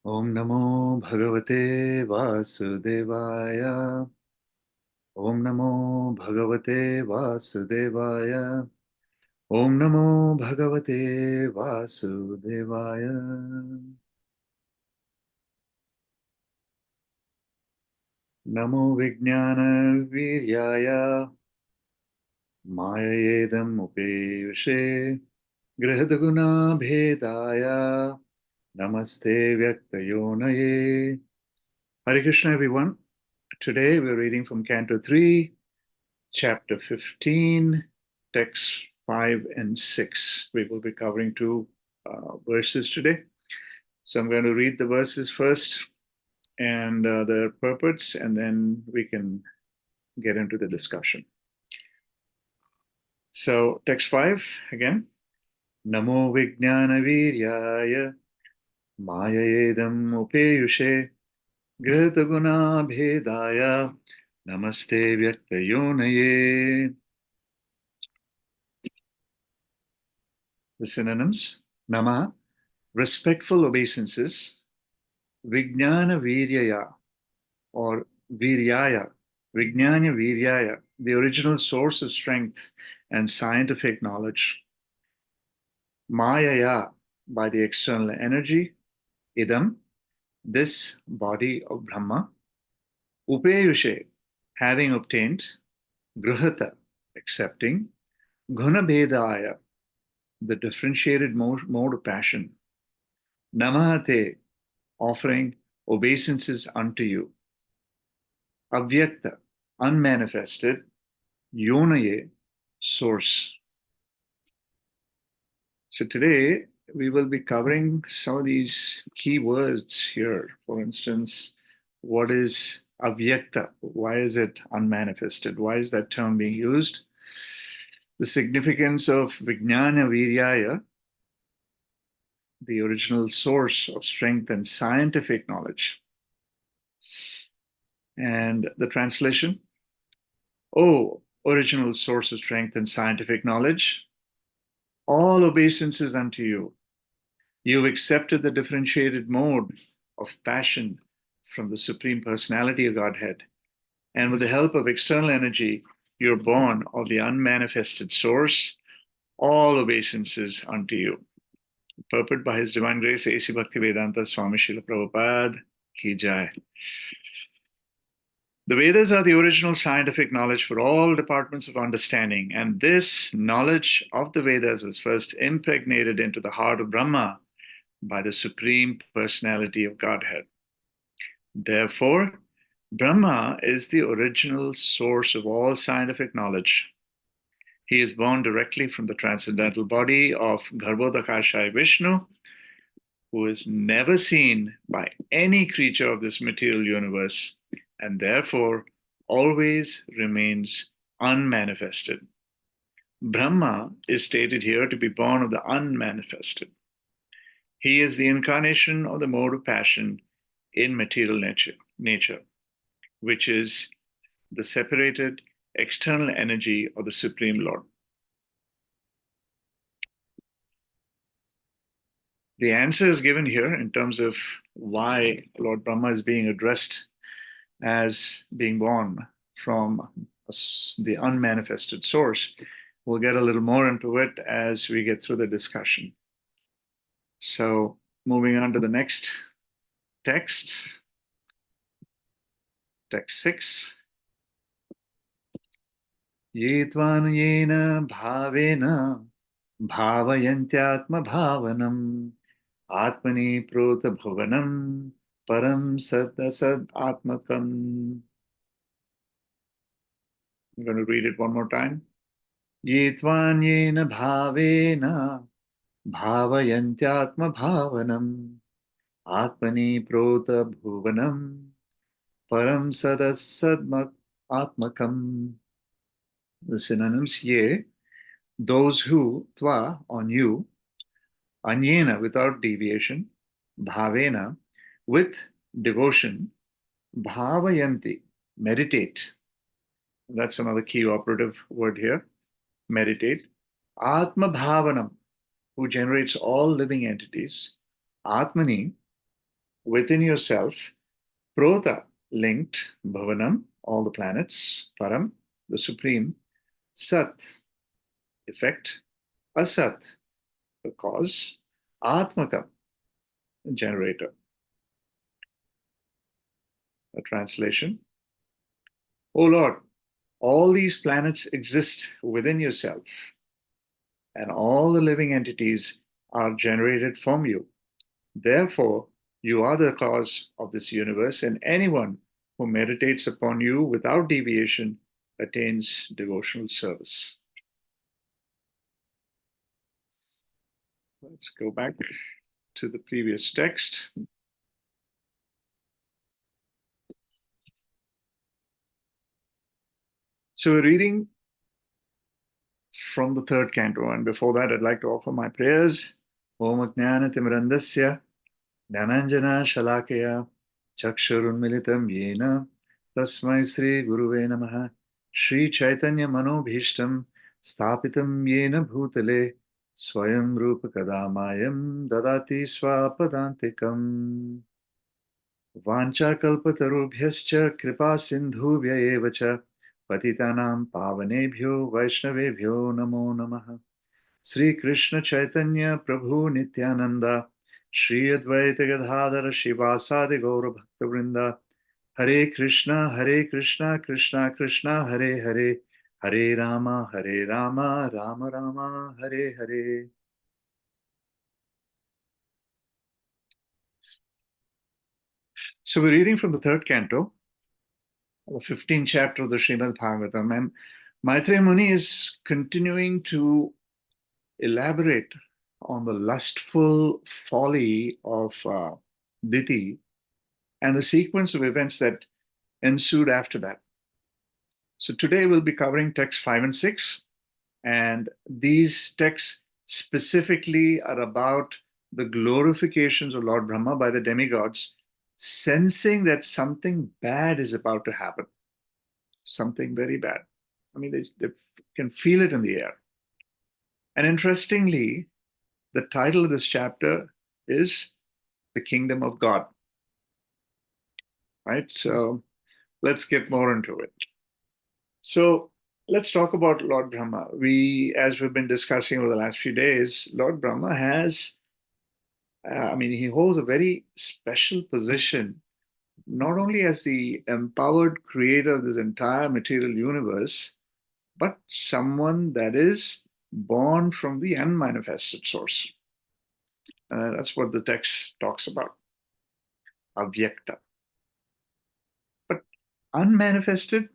Om Namo Bhagavate Vasudevaya. Om Namo Bhagavate Vasudevaya. Om Namo Bhagavate Vasudevaya. Namo Vijnana Viryaya Mayedam Upeyushe Grihadaguna Bhedaya Namaste Vyaktayonaye. Hare Krishna, everyone. Today we're reading from Canto 3, Chapter 15, texts 5 and 6. We will be covering two verses today. So I'm going to read the verses first and their purports, and then we can get into the discussion. So, text 5 again. Namo Vijnana Viryaya Mayayedam Upeyushe Gritaguna Bhedaya Namaste Vyaktayonaye. The synonyms: Nama, respectful obeisances; Vijnana Viryaya or Viryaya, Vijnana Viryaya, the original source of strength and scientific knowledge; Mayaya, by the external energy; Idam, this body of Brahma; Upeyushe, having obtained; Grihata, accepting; Gunabhedaya, the differentiated mode of passion; Namahate, offering obeisances unto you; Avyakta, unmanifested; Yonaye, source. So today we will be covering some of these key words here. For instance, what is Avyakta? Why is it unmanifested? Why is that term being used? The significance of Vijnana Viryaya, the original source of strength and scientific knowledge. And the translation: O original source of strength and scientific knowledge, all obeisances unto you. You've accepted the differentiated mode of passion from the Supreme Personality of Godhead. And with the help of external energy, you're born of the unmanifested source. All obeisances unto you. Purport by His Divine Grace, A.C. Bhaktivedanta Swami Srila Prabhupada Ki Jai. The Vedas are the original scientific knowledge for all departments of understanding, and this knowledge of the Vedas was first impregnated into the heart of Brahma by the Supreme Personality of Godhead. Therefore, Brahma is the original source of all scientific knowledge. He is born directly from the transcendental body of Garbhodakashaya Vishnu, who is never seen by any creature of this material universe, and therefore always remains unmanifested. Brahma is stated here to be born of the unmanifested. He is the incarnation of the mode of passion in material nature, which is the separated external energy of the Supreme Lord. The answer is given here in terms of why Lord Brahma is being addressed as being born from the unmanifested source. We'll get a little more into it as we get through the discussion. So, moving on to the next text, text 6. Ye tvanayena bhavena bhavayantyatma bhavanam atmani prota bhuvanam param sad atmakam. I'm going to read it one more time. Ye tvanyena bhavena bhavayantyatma bhavanam atmani prota bhuvanam param sad atmakam. The synonyms: ye, those who; tva, on you; anyena, without deviation; bhavena, with devotion; bhavayanti, meditate. That's another key operative word here. Meditate. Atma bhavanam, who generates all living entities. Atmani, within yourself, Prota, linked, Bhavanam, all the planets, Param, the Supreme, Sat, effect, Asat, the cause, Atmakam, the generator. A translation: O Lord, all these planets exist within yourself, and all the living entities are generated from you. Therefore, you are the cause of this universe, and anyone who meditates upon you without deviation attains devotional service. Let's go back to the previous text. So we're reading from the third canto, and before that, I'd like to offer my prayers. Om Jnana Timrandasya Dhananjana Shalakaya Chakshurunmilitam Yena Tasmai Sri Guruve Namaha Sri Chaitanya Manobhishtam Sthapitam Yena Bhutale Swayam Rupa Kadamayam Dadati Swapadantikam Vancha Kalpatarubhyascha Kripa Sindhubhya Eva Cha Patitanam Pavanebhyo Vaishnavebhyo Namo Namaha Sri Krishna Chaitanya Prabhu Nityananda Shri Advaita Gadadhara Shivasadi Gaura Bhakta Vrinda Hare Krishna Krishna Krishna Hare Hare Hare Rama Rama Rama Hare Hare. So we're reading from the third canto, the 15th chapter of the Srimad Bhagavatam, and Maitreya Muni is continuing to elaborate on the lustful folly of Diti and the sequence of events that ensued after that. So today we'll be covering texts 5 and 6, and these texts specifically are about the glorifications of Lord Brahma by the demigods, sensing that something bad is about to happen, something very bad. I mean, they can feel it in the air. And interestingly, the title of this chapter is The Kingdom of God, right? So let's get more into it. So let's talk about Lord Brahma. As we've been discussing over the last few days, Lord Brahma he holds a very special position, not only as the empowered creator of this entire material universe, but someone that is born from the unmanifested source. That's what the text talks about, avyakta. But unmanifested,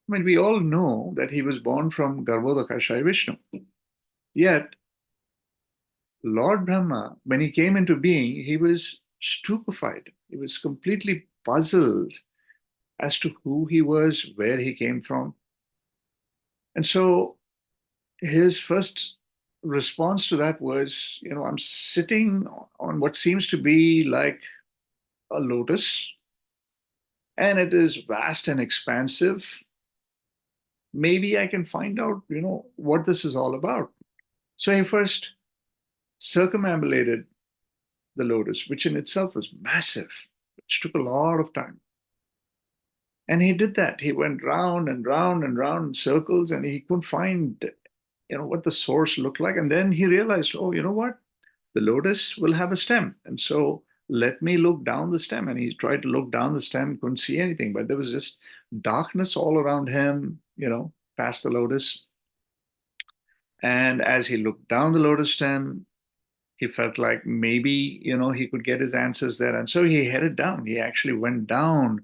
I mean, we all know that he was born from Garbhodakashayi Vishnu. Yet, Lord Brahma, when he came into being, he was stupefied. He was completely puzzled as to who he was, where he came from. And so his first response to that was, I'm sitting on what seems to be like a lotus, and it is vast and expansive. Maybe I can find out, what this is all about. So he first circumambulated the lotus, which in itself was massive, which took a lot of time. And he did that. He went round and round and round in circles, and he couldn't find, what the source looked like. And then he realized, oh, you know what? The lotus will have a stem. And so let me look down the stem. And he tried to look down the stem, couldn't see anything, but there was just darkness all around him, past the lotus. And as he looked down the lotus stem, he felt like maybe, he could get his answers there. And so he headed down. He actually went down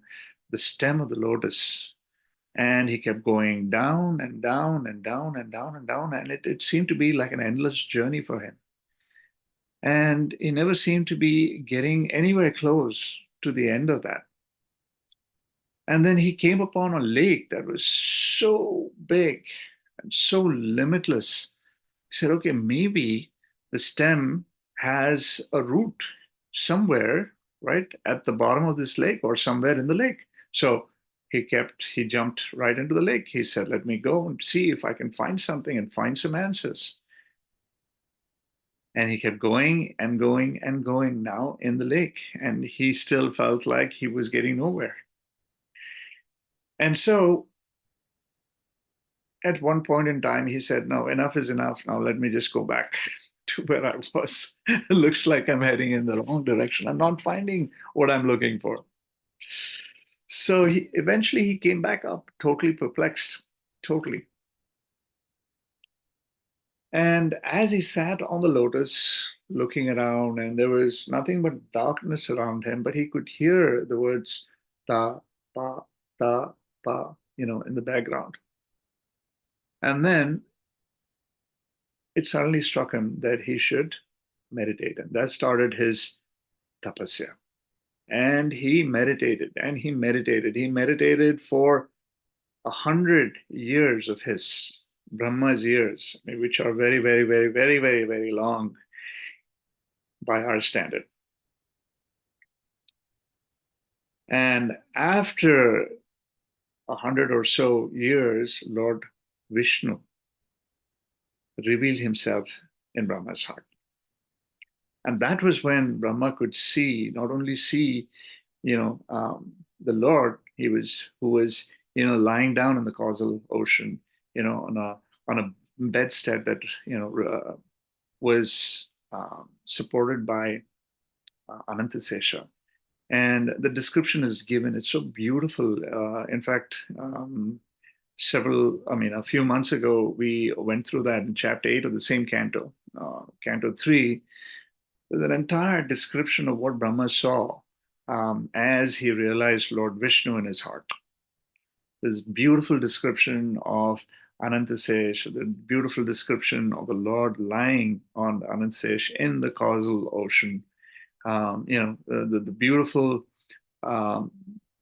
the stem of the lotus. And he kept going down and down and down and down and down. And it seemed to be like an endless journey for him. And he never seemed to be getting anywhere close to the end of that. And then he came upon a lake that was so big and so limitless. He said, okay, maybe the stem has a root somewhere, right, at the bottom of this lake or somewhere in the lake. So he jumped right into the lake. He said, let me go and see if I can find something and find some answers. And he kept going and going and going now in the lake. And he still felt like he was getting nowhere. And so at one point in time, he said, no, enough is enough. Now let me just go back to where I was. It looks like I'm heading in the wrong direction. I'm not finding what I'm looking for. So eventually he came back up, totally perplexed, totally. And as he sat on the lotus, looking around, and there was nothing but darkness around him, but he could hear the words ta, pa, ta, pa, in the background. And then it suddenly struck him that he should meditate. And that started his tapasya. And he meditated and he meditated. He meditated for 100 years of his Brahma's years, which are very, very, very, very, very, very long by our standard. And after 100 or so years, Lord Vishnu revealed himself in Brahma's heart. And that was when Brahma could see, not only see, the Lord, who was, lying down in the causal ocean, on a bedstead that, was supported by Anantasesha. And the description is given. It's so beautiful. In fact, a few months ago, we went through that in chapter 8 of the same canto, canto 3. There's an entire description of what Brahma saw as he realized Lord Vishnu in his heart. This beautiful description of Anantasesh, the beautiful description of the Lord lying on Anantasesh in the causal ocean. The beautiful, um,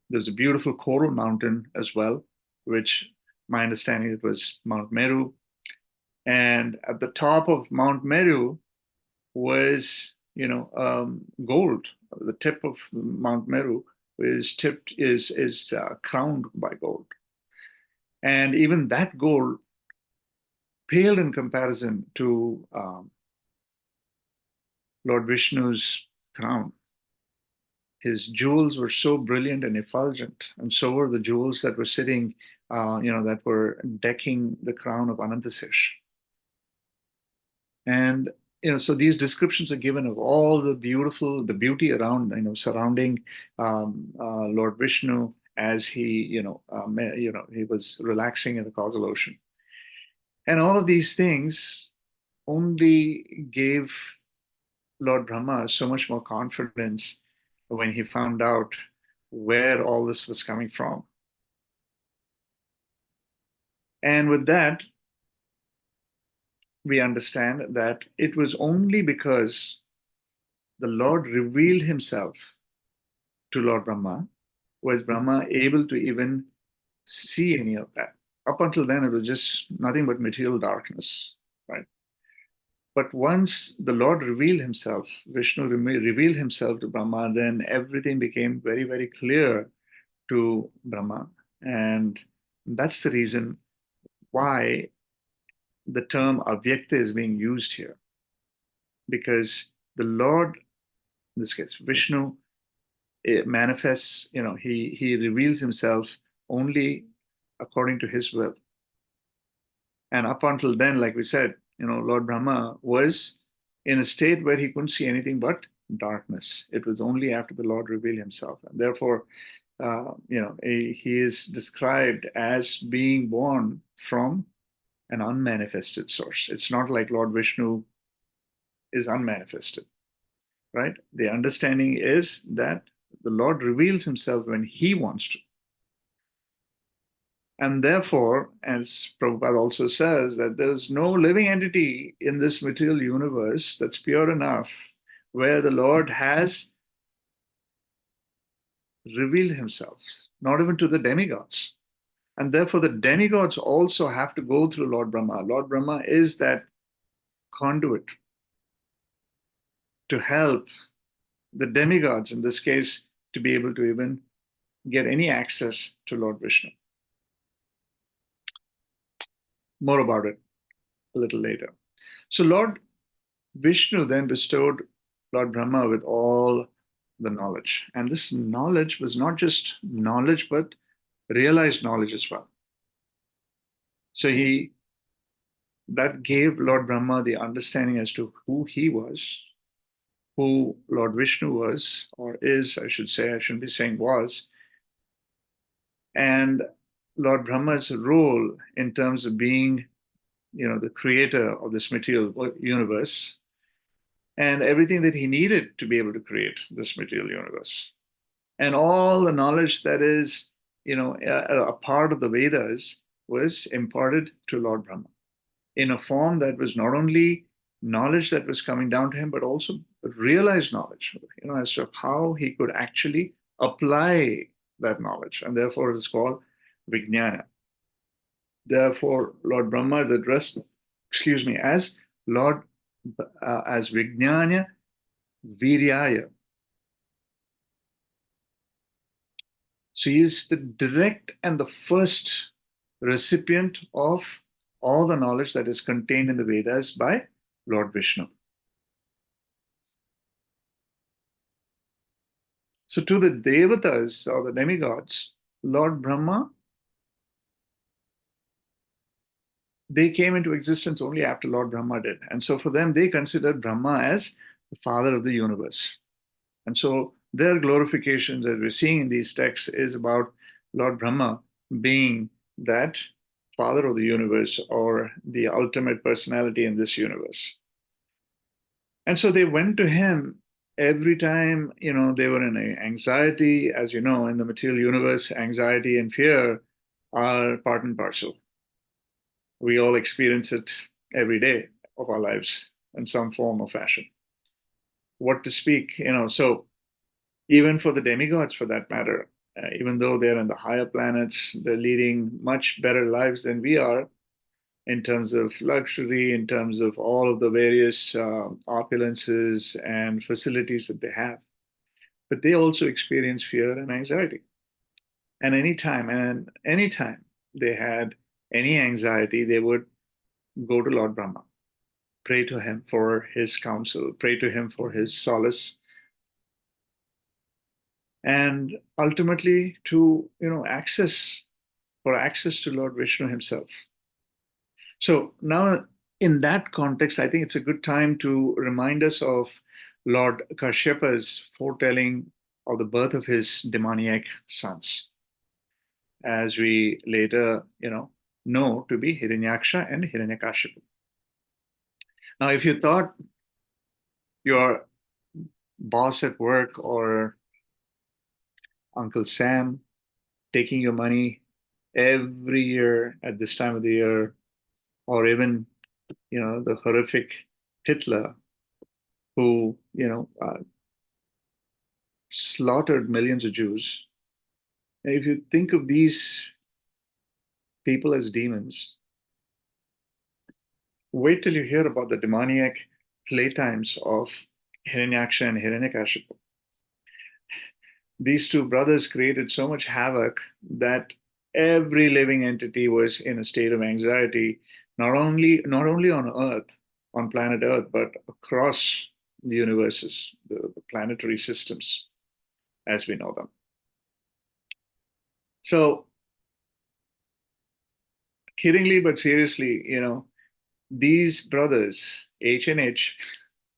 there's a beautiful coral mountain as well, which my understanding it was Mount Meru. And at the top of Mount Meru was, gold. The tip of Mount Meru is crowned by gold. And even that gold paled in comparison to Lord Vishnu's crown. His jewels were so brilliant and effulgent, and so were the jewels that were sitting, that were decking the crown of Anantasesh. And so these descriptions are given of all the beauty around, surrounding Lord Vishnu as he was relaxing in the causal ocean. And all of these things only gave Lord Brahma so much more confidence when he found out where all this was coming from. And with that, we understand that it was only because the Lord revealed himself to Lord Brahma was Brahma able to even see any of that. Up until then, it was just nothing but material darkness, right? But once the Lord revealed himself, Vishnu revealed himself to Brahma, then everything became very, very clear to Brahma. And that's the reason why the term avyakta is being used here. Because the Lord, in this case, Vishnu, it manifests, he reveals himself only according to his will. And up until then, like we said, Lord Brahma was in a state where he couldn't see anything but darkness. It was only after the Lord revealed himself. And therefore, he is described as being born from an unmanifested source. It's not like Lord Vishnu is unmanifested, right? The understanding is that the Lord reveals himself when he wants to. And therefore, as Prabhupada also says, that there's no living entity in this material universe that's pure enough where the Lord has revealed himself, not even to the demigods. And therefore, the demigods also have to go through Lord Brahma. Lord Brahma is that conduit to help the demigods, in this case, to be able to even get any access to Lord Vishnu. More about it a little later. So Lord Vishnu then bestowed Lord Brahma with all the knowledge. And this knowledge was not just knowledge, but realized knowledge as well. So that gave Lord Brahma the understanding as to who he was, who Lord Vishnu was, or is, I should say, I shouldn't be saying was, and Lord Brahma's role in terms of being, the creator of this material universe, and everything that he needed to be able to create this material universe. And all the knowledge that is, a part of the Vedas was imparted to Lord Brahma in a form that was not only knowledge that was coming down to him, but also realized knowledge, as to how he could actually apply that knowledge. And therefore, it is called Vijnana. Therefore, Lord Brahma is addressed, as Lord, as Vijnana Viryaya. So he is the direct and the first recipient of all the knowledge that is contained in the Vedas by Lord Vishnu. So to the Devatas or the demigods, Lord Brahma, they came into existence only after Lord Brahma did. And so for them, they considered Brahma as the father of the universe. And so their glorifications, as we're seeing in these texts, is about Lord Brahma being that father of the universe or the ultimate personality in this universe. And so they went to him every time, they were in anxiety. As you know, in the material universe, anxiety and fear are part and parcel. We all experience it every day of our lives in some form or fashion. What to speak, so even for the demigods, for that matter, even though they're in the higher planets, they're leading much better lives than we are in terms of luxury, in terms of all of the various opulences and facilities that they have. But they also experience fear and anxiety. And anytime they had any anxiety, they would go to Lord Brahma, pray to him for his counsel, pray to him for his solace, and ultimately to access to Lord Vishnu himself. So now, in that context, I think it's a good time to remind us of Lord Kashyapa's foretelling of the birth of his demoniac sons, as we later, know to be Hiranyaksha and Hiranyakashipu. Now, if you thought your boss at work or Uncle Sam taking your money every year at this time of the year, or even, the horrific Hitler who, slaughtered millions of Jews. And if you think of these people as demons, wait till you hear about the demoniac playtimes of Hiranyaksha and Hiranyakashipu. These two brothers created so much havoc that every living entity was in a state of anxiety, not only on Earth, on planet Earth, but across the universes, the planetary systems as we know them. So, kiddingly but seriously, these brothers, H and H,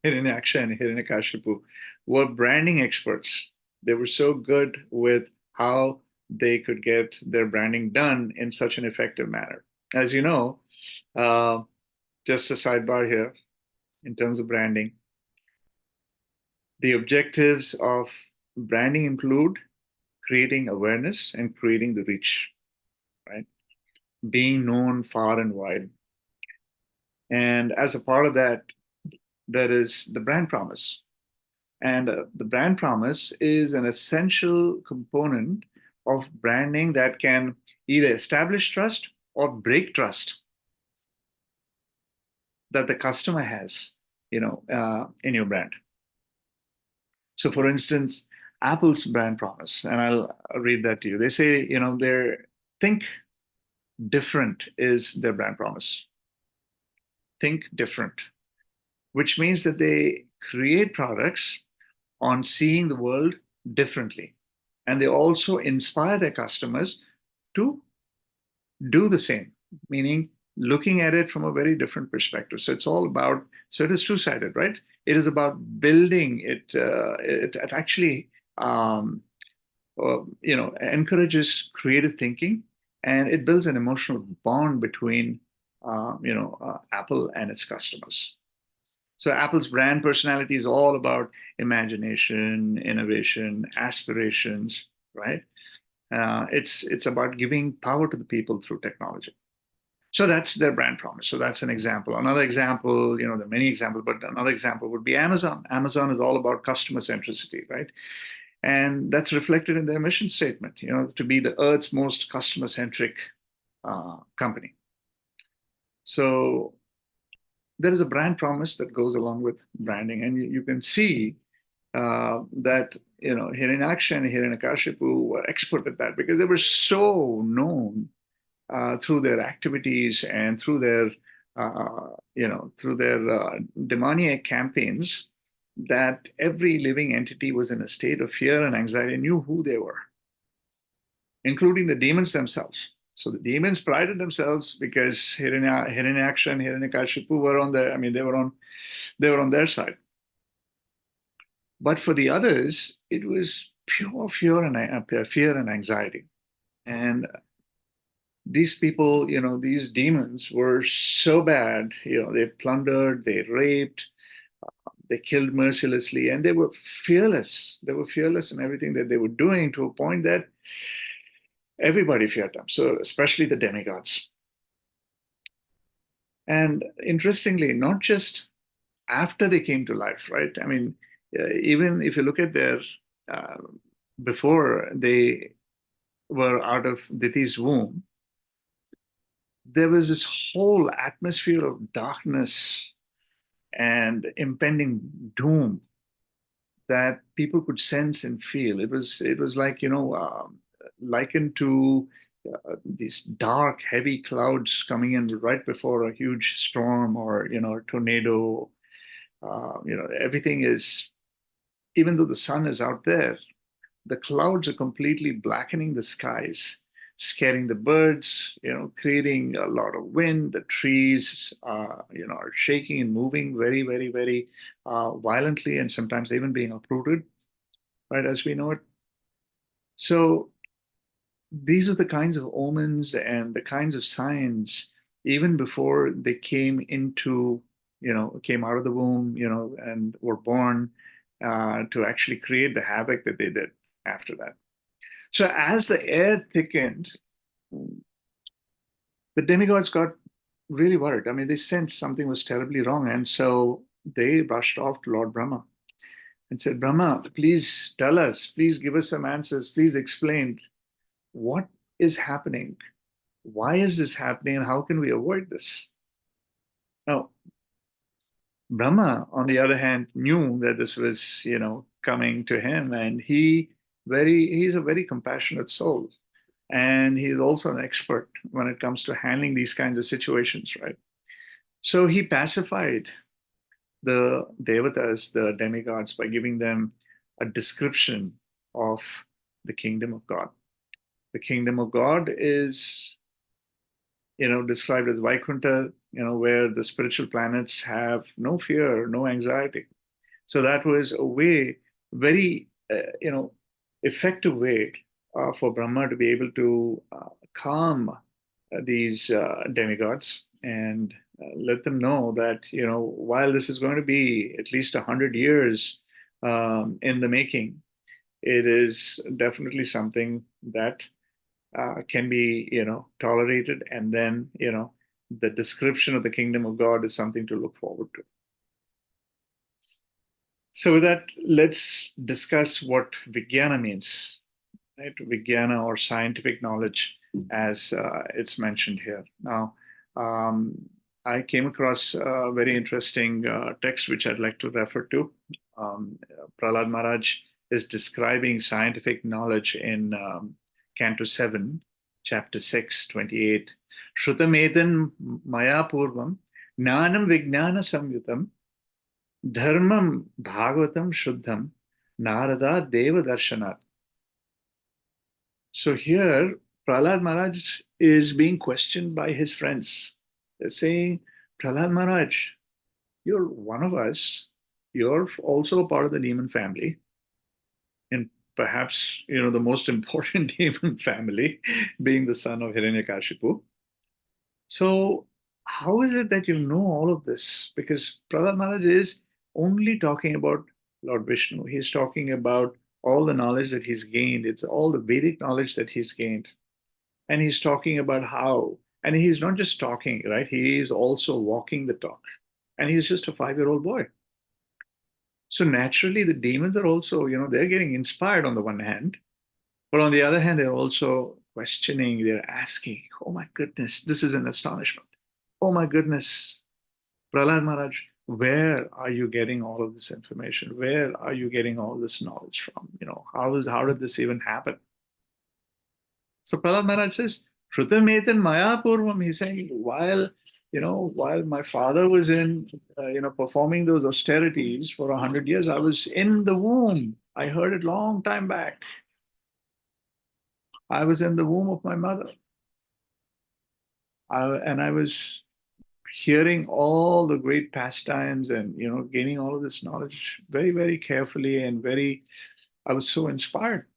Hiranyaksha and Hiranyakashipu, were branding experts. They were so good with how they could get their branding done in such an effective manner. As you know, uh, just a sidebar here, in terms of branding, the objectives of branding include creating awareness and creating the reach, right? Being known far and wide. And as a part of that, there is the brand promise. And the brand promise is an essential component of branding that can either establish trust or break trust that the customer has, in your brand. So, for instance, Apple's brand promise, and I'll read that to you. They say, their think different is their brand promise. Think different. which means that they create products on seeing the world differently. And they also inspire their customers to do the same, meaning looking at it from a very different perspective. So it's all about, so it is two-sided, right? It is about building it. It actually, encourages creative thinking, and it builds an emotional bond between, Apple and its customers. So Apple's brand personality is all about imagination, innovation, aspirations, right? It's about giving power to the people through technology. So that's their brand promise. So that's an example. Another example, there are many examples, but another example would be Amazon. Amazon is all about customer centricity, right? And that's reflected in their mission statement, to be the Earth's most customer centric company. So there is a brand promise that goes along with branding, and you can see that Hiranyaksha and Hiranyakashipu were expert at that because they were so known through their activities and through their demoniac campaigns, that every living entity was in a state of fear and anxiety and knew who they were, including the demons themselves. So the demons prided themselves because Hiranyaksha and Hiranyakashipu were on their, I mean, they were on their side. But for the others, it was pure fear and anxiety. And these people, these demons were so bad. They plundered, they raped, they killed mercilessly, and they were fearless. They were fearless in everything that they were doing, to a point that everybody feared them. So especially the demigods. And interestingly, not just after they came to life, right? I mean, even if you look at their uh, before they were out of Diti's womb, there was this whole atmosphere of darkness and impending doom that people could sense and feel. It was like, likened to these dark, heavy clouds coming in right before a huge storm, or a tornado. Everything is, even though the sun is out there, the clouds are completely blackening the skies, scaring the birds, creating a lot of wind. The trees, are shaking and moving very, very, very violently, and sometimes even being uprooted, right, as we know it. So these are the kinds of omens and the kinds of signs, even before they came out of the womb, and were born, to actually create the havoc that they did after that. So as the air thickened, the demigods got really worried. I mean, they sensed something was terribly wrong. And so they rushed off to Lord Brahma and said, Brahma, please tell us, please give us some answers, please explain what is happening. Why is this happening, and how can we avoid this? Now, Brahma, on the other hand, knew that this was, coming to him, and he's a very compassionate soul. And he's also an expert when it comes to handling these kinds of situations, right? So he pacified the devatas, the demigods, by giving them a description of the kingdom of God. The kingdom of God is, described as Vaikuntha, where the spiritual planets have no fear, no anxiety. So that was a way, very, effective way for Brahma to be able to calm these demigods, and let them know that, while this is going to be at least 100 years in the making, it is definitely something that can be, tolerated, and then, the description of the kingdom of God is something to look forward to. So with that, let's discuss what Vijnana means, right? Vijnana, or scientific knowledge, as it's mentioned here. Now, um, I came across a very interesting text which I'd like to refer to. Prahlad Maharaj is describing scientific knowledge in Canto 7, Chapter 6, 28. Shrutam edan maya purvam jnanam vijnana samyutam Dharmam Bhagavatam Shuddham Narada Deva Darshanat. So here, Prahlad Maharaj is being questioned by his friends. They're saying, Prahlad Maharaj, you're one of us. You're also a part of the demon family. And perhaps, the most important demon family being the son of Hiranyakashipu. So, how is it that you know all of this? Because Prahlad Maharaj is only talking about Lord Vishnu. He's talking about all the knowledge that he's gained. It's all the Vedic knowledge that he's gained. And he's talking about how, and he's not just talking, right? He is also walking the talk. And he's just a 5-year-old boy. So naturally, the demons are also, they're getting inspired on the one hand, but on the other hand, they're also questioning, they're asking, oh my goodness, this is an astonishment. Oh my goodness, Prahlad Maharaj, where are you getting all of this information? Where are you getting all this knowledge from? How did this even happen? So Prahlad Maharaj says, Shrutametan Maya Purvam. He's saying, while my father was performing those austerities for 100 years, I was in the womb. I heard it long time back. I was in the womb of my mother. And I was hearing all the great pastimes and gaining all of this knowledge very, very carefully and I was so inspired.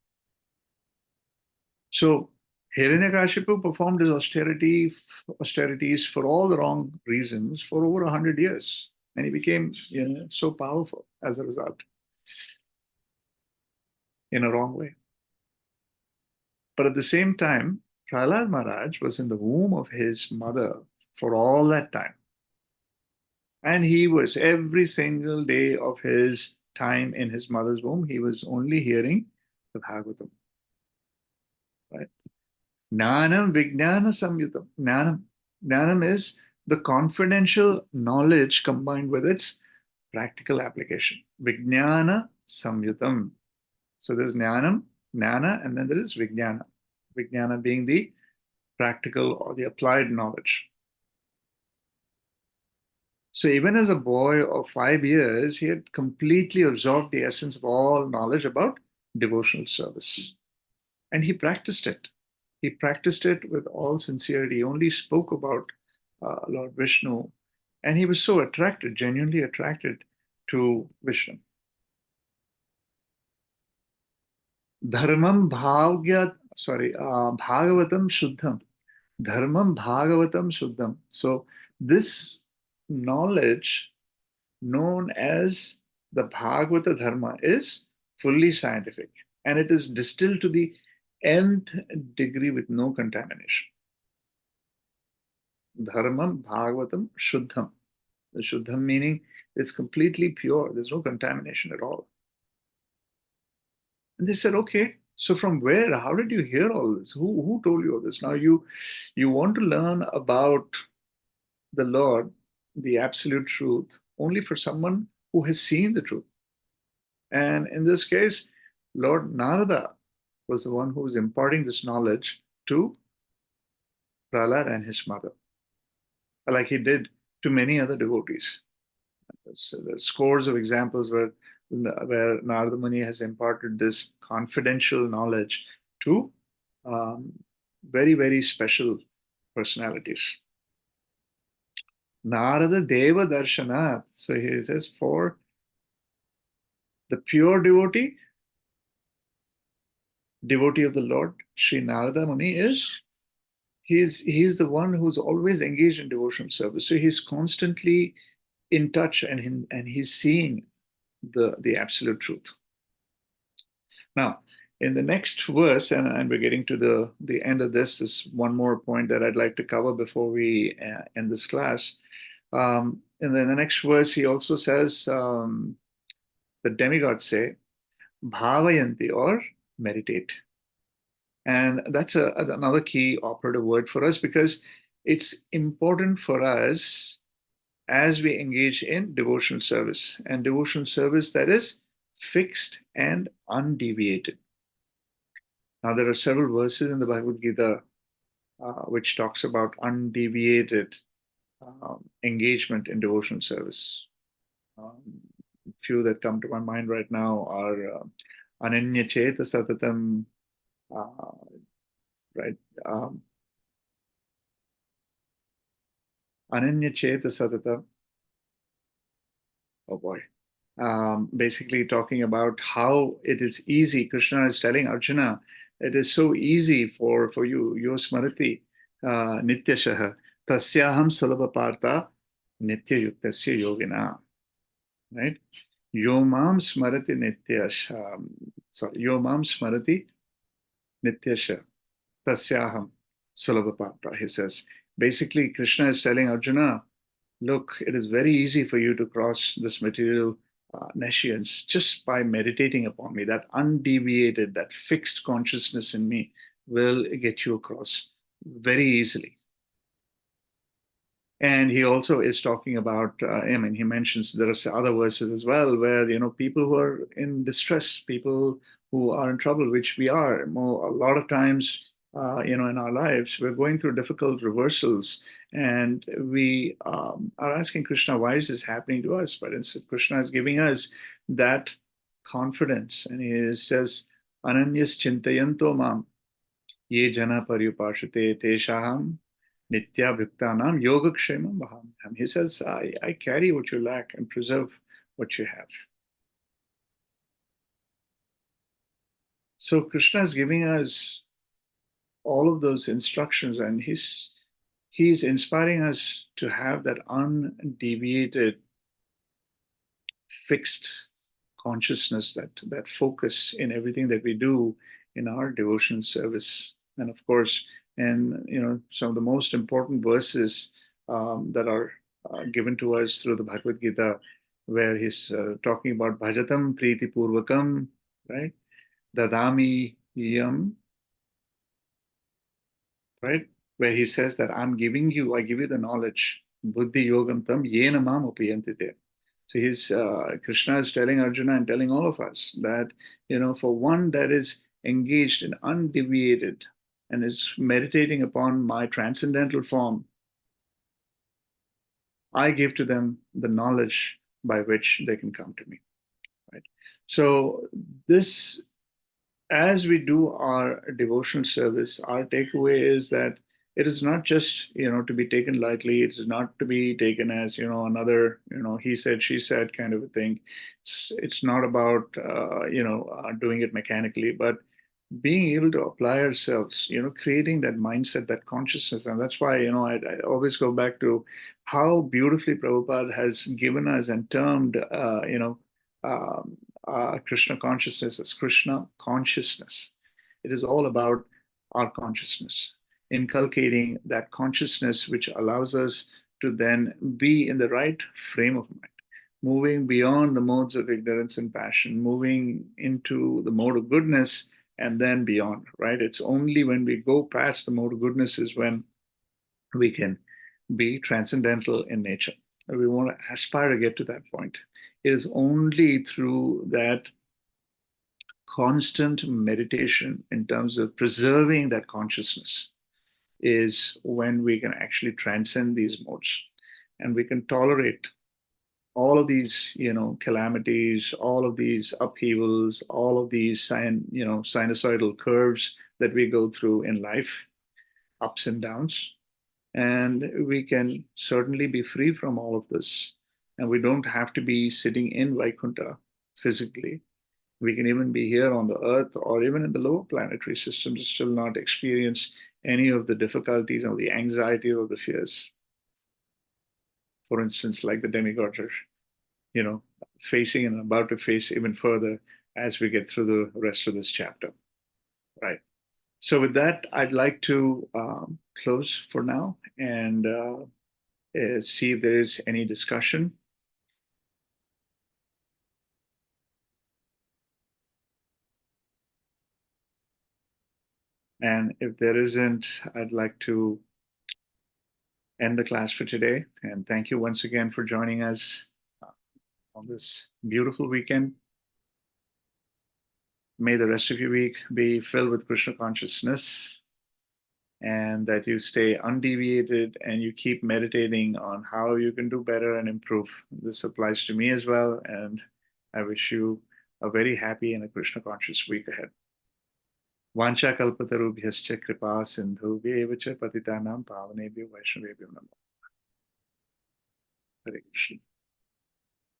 So Hiranyakashipu performed his austerities for all the wrong reasons for over 100 years. And he became so powerful as a result in a wrong way. But at the same time, Prahlad Maharaj was in the womb of his mother for all that time. And he was every single day of his time in his mother's womb, he was only hearing the Bhagavatam. Right? Jnanam Vijnana Samyutam. Jnanam is the confidential knowledge combined with its practical application. Vijnana Samyutam. So there's Jnanam, Jnana, and then there is Vijnana. Vijnana being the practical or the applied knowledge. So even as a boy of 5 years, he had completely absorbed the essence of all knowledge about devotional service. And he practiced it. He practiced it with all sincerity. He only spoke about Lord Vishnu. And he was so attracted, genuinely attracted to Vishnu. Bhagavatam Shuddham. Dharmam Bhagavatam Shuddham. So this knowledge known as the Bhagavata Dharma is fully scientific and it is distilled to the nth degree with no contamination. Dharmam Bhagavatam Shuddham. The Shuddham meaning it's completely pure, there's no contamination at all. And they said, okay, so from where? How did you hear all this? Who told you all this? Now you want to learn about the Lord, the absolute truth, only for someone who has seen the truth. And in this case, Lord Narada was the one who was imparting this knowledge to Prahlad and his mother, like he did to many other devotees. So there's scores of examples where Narada Muni has imparted this confidential knowledge to um, very, very special personalities. Narada Deva Darshanat. So he says, for the pure devotee of the Lord, Sri Narada Muni he's the one who's always engaged in devotional service. So he's constantly in touch and he's seeing the absolute truth. Now, in the next verse, and we're getting to the end of this, is one more point that I'd like to cover before we end this class. And then the next verse, he also says, the demigods say, bhavayanti, or meditate. And that's another key operative word for us because it's important for us as we engage in devotional service and devotional service that is fixed and undeviated. Now, there are several verses in the Bhagavad Gita which talks about undeviated engagement in devotional service. Um, few that come to my mind right now are Ananya Cheta Satatam, uh, right? Um, Ananya Cheta Satatam, oh boy. Basically talking about how it is easy. Krishna is telling Arjuna, it is so easy for you. Yo smarati nityashaha tasyaham sulabhaparta nityayuktasya yogina. Right? Yo mam smarati nityasha. Sorry, yo mam smarati nityasha tasyaham sulabhaparta. He says. Basically, Krishna is telling Arjuna, look, it is very easy for you to cross this material nescience just by meditating upon me. That undeviated, that fixed consciousness in me will get you across very easily. And he also is talking about, I mean, he mentions there are other verses as well where, people who are in distress, people who are in trouble, which we are more, a lot of times, in our lives, we're going through difficult reversals and we are asking Krishna, why is this happening to us? But instead, Krishna is giving us that confidence. And he says, Ananyas chintayanto mam ये जना पर्युपासते तेषां nityabhuktanam yogakshemam baham. He says, I carry what you lack and preserve what you have. So Krishna is giving us all of those instructions, and he's inspiring us to have that undeviated, fixed consciousness, that focus in everything that we do in our devotion service. And of course, and some of the most important verses that are given to us through the Bhagavad Gita, where he's talking about bhajatam priti purvakam, right? Dadami yam, right? Where he says that I give you the knowledge, buddhi yogam tam yena mam upayantite. So Krishna is telling Arjuna and telling all of us that, for one that is engaged in undeviated and is meditating upon my transcendental form, I give to them the knowledge by which they can come to me. Right. So this as we do our devotional service, our takeaway is that it is not just to be taken lightly. It is not to be taken as another he said she said kind of a thing. It's not about doing it mechanically, but being able to apply ourselves, creating that mindset, that consciousness. And that's why, I always go back to how beautifully Prabhupada has given us and termed, Krishna consciousness as Krishna consciousness. It is all about our consciousness, inculcating that consciousness which allows us to then be in the right frame of mind, moving beyond the modes of ignorance and passion, moving into the mode of goodness and then beyond, right? It's only when we go past the mode of goodness is when we can be transcendental in nature. We want to aspire to get to that point. It is only through that constant meditation in terms of preserving that consciousness is when we can actually transcend these modes and we can tolerate all of these calamities, all of these upheavals, all of these sinusoidal curves that we go through in life, ups and downs. And we can certainly be free from all of this, and we don't have to be sitting in Vaikuntha physically. We can even be here on the earth or even in the lower planetary systems and still not experience any of the difficulties or the anxiety or the fears. For instance, like the demigods are facing and about to face even further as we get through the rest of this chapter. Right. So with that, I'd like to close for now and see if there is any discussion. And if there isn't, I'd like to end the class for today. And thank you once again for joining us on this beautiful weekend. May the rest of your week be filled with Krishna consciousness and that you stay undeviated and you keep meditating on how you can do better and improve. This applies to me as well. And I wish you a very happy and a Krishna conscious week ahead. Vancha kalpatarubhyascha kripa sindhubhyev cha patitanam pavanebhyo vaishnavebhyo namo. Hare Krishna.